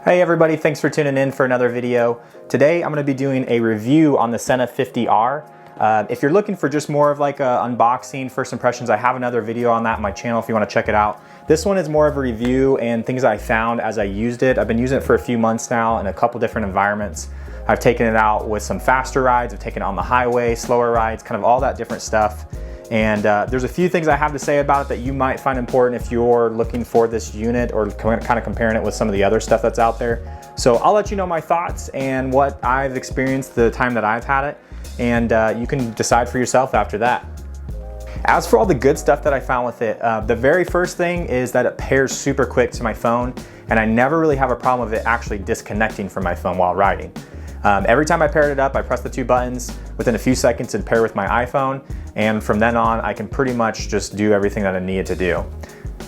Hey everybody, thanks for tuning in for another video. Today I'm going to be doing a review on the Sena 50R. If you're looking for just more of like a unboxing, first impressions, I have another video on that on my channel if you want to check it out. This one is more of a review and things I found as I used it. I've been using it for a few months now in a couple different environments. I've taken it out with some faster rides, I've taken it on the highway, slower rides, kind of all that different stuff. And there's a few things I have to say about it that you might find important if you're looking for this unit or kind of comparing it with some of the other stuff that's out there. So I'll let you know my thoughts and what I've experienced the time that I've had it, and you can decide for yourself after that. As for all the good stuff that I found with it, the very first thing is that it pairs super quick to my phone, and I never really have a problem with it actually disconnecting from my phone while riding. Every time I paired it up, I pressed the two buttons. Within a few seconds it'd pair with my iPhone, and from then on I can pretty much just do everything that I needed to do.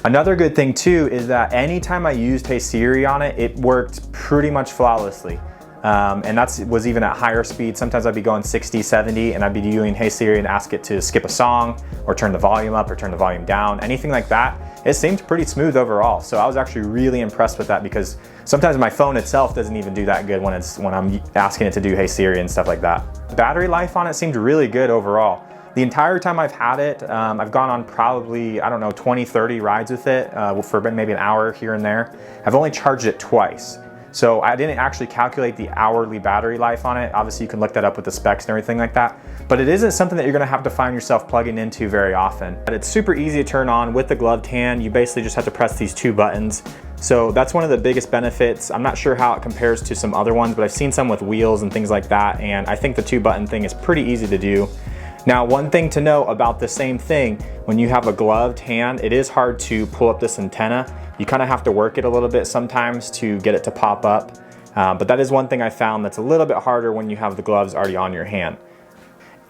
Another good thing too is that anytime I used Hey Siri on it, it worked pretty much flawlessly. And that was even at higher speed. Sometimes I'd be going 60, 70 and I'd be doing Hey Siri and ask it to skip a song or turn the volume up or turn the volume down, anything like that. It seemed pretty smooth overall. So I was actually really impressed with that because sometimes my phone itself doesn't even do that good when I'm asking it to do Hey Siri and stuff like that. Battery life on it seemed really good overall. The entire time I've had it, I've gone on probably, I don't know, 20, 30 rides with it for maybe an hour here and there. I've only charged it twice. So I didn't actually calculate the hourly battery life on it. Obviously you can look that up with the specs and everything like that, but it isn't something that you're gonna have to find yourself plugging into very often. But it's super easy to turn on with the gloved hand. You basically just have to press these two buttons. So that's one of the biggest benefits. I'm not sure how it compares to some other ones, but I've seen some with wheels and things like that, and I think the two button thing is pretty easy to do. Now, one thing to know about the same thing, when you have a gloved hand, it is hard to pull up this antenna. You kind of have to work it a little bit sometimes to get it to pop up. But that is one thing I found that's a little bit harder when you have the gloves already on your hand.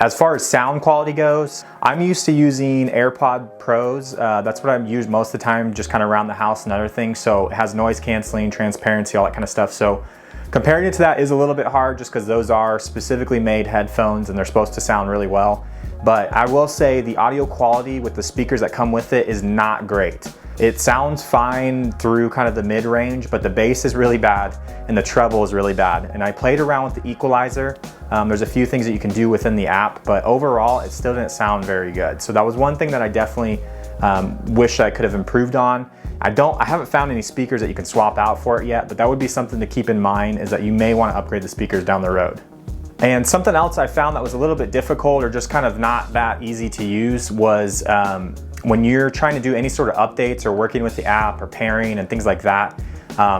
As far as sound quality goes, I'm used to using AirPod Pros. That's what I've used most of the time, just kind of around the house and other things. So it has noise canceling, transparency, all that kind of stuff. So comparing it to that is a little bit hard just because those are specifically made headphones and they're supposed to sound really well. But I will say the audio quality with the speakers that come with it is not great. It sounds fine through kind of the mid-range, but the bass is really bad and the treble is really bad. And I played around with the equalizer. There's a few things that you can do within the app, but overall it still didn't sound very good. So that was one thing that I definitely wish I could have improved on. I haven't found any speakers that you can swap out for it yet, but that would be something to keep in mind, is that you may want to upgrade the speakers down the road. And something else I found that was a little bit difficult or just kind of not that easy to use was when you're trying to do any sort of updates or working with the app or pairing and things like that.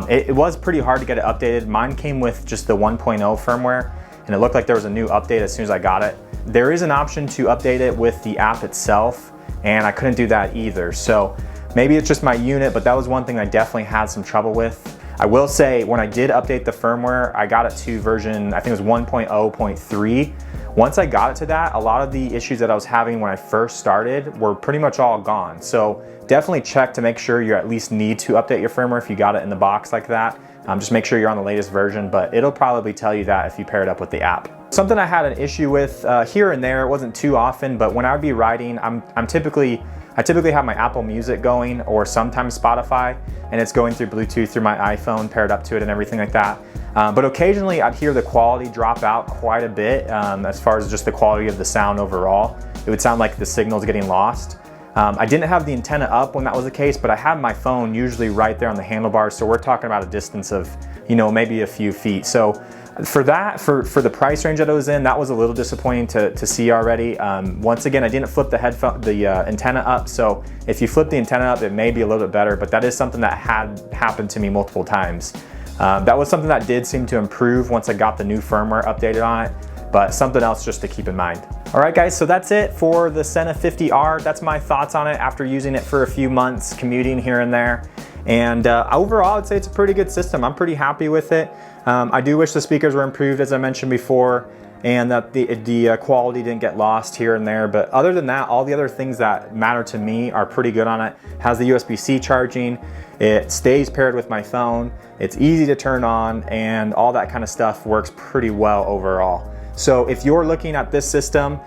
It was pretty hard to get it updated. Mine came with just the 1.0 firmware, and it looked like there was a new update as soon as I got it. There is an option to update it with the app itself, and I couldn't do that either. So maybe it's just my unit, but that was one thing I definitely had some trouble with. I will say when I did update the firmware, I got it to version, I think it was 1.0.3. Once I got it to that, a lot of the issues that I was having when I first started were pretty much all gone. So definitely check to make sure you at least need to update your firmware if you got it in the box like that. Just make sure you're on the latest version, but it'll probably tell you that if you pair it up with the app. Something I had an issue with here and there, it wasn't too often, but when I would be riding, I typically have my Apple Music going, or sometimes Spotify, and it's going through Bluetooth through my iPhone, paired up to it and everything like that. But occasionally I'd hear the quality drop out quite a bit as far as just the quality of the sound overall. It would sound like the signal's getting lost. I didn't have the antenna up when that was the case, but I had my phone usually right there on the handlebars, so we're talking about a distance of, you know, maybe a few feet. So for that, for the price range that it was in, that was a little disappointing to see already. Once again, I didn't flip the antenna up, so if you flip the antenna up, it may be a little bit better, but that is something that had happened to me multiple times. That was something that did seem to improve once I got the new firmware updated on it, but something else just to keep in mind. All right guys, so that's it for the Sena 50R. That's my thoughts on it after using it for a few months, commuting here and there. And overall, I'd say it's a pretty good system. I'm pretty happy with it. I do wish the speakers were improved, as I mentioned before, and that the quality didn't get lost here and there. But other than that, all the other things that matter to me are pretty good on it. It has the USB-C charging, it stays paired with my phone, it's easy to turn on, and all that kind of stuff works pretty well overall. So if you're looking at this system,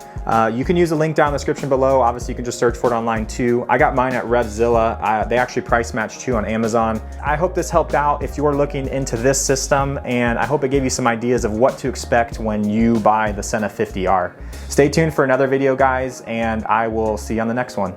you can use the link down in the description below. Obviously, you can just search for it online too. I got mine at RevZilla. They actually price match too on Amazon. I hope this helped out if you're looking into this system, and I hope it gave you some ideas of what to expect when you buy the Sena 50R. Stay tuned for another video, guys, and I will see you on the next one.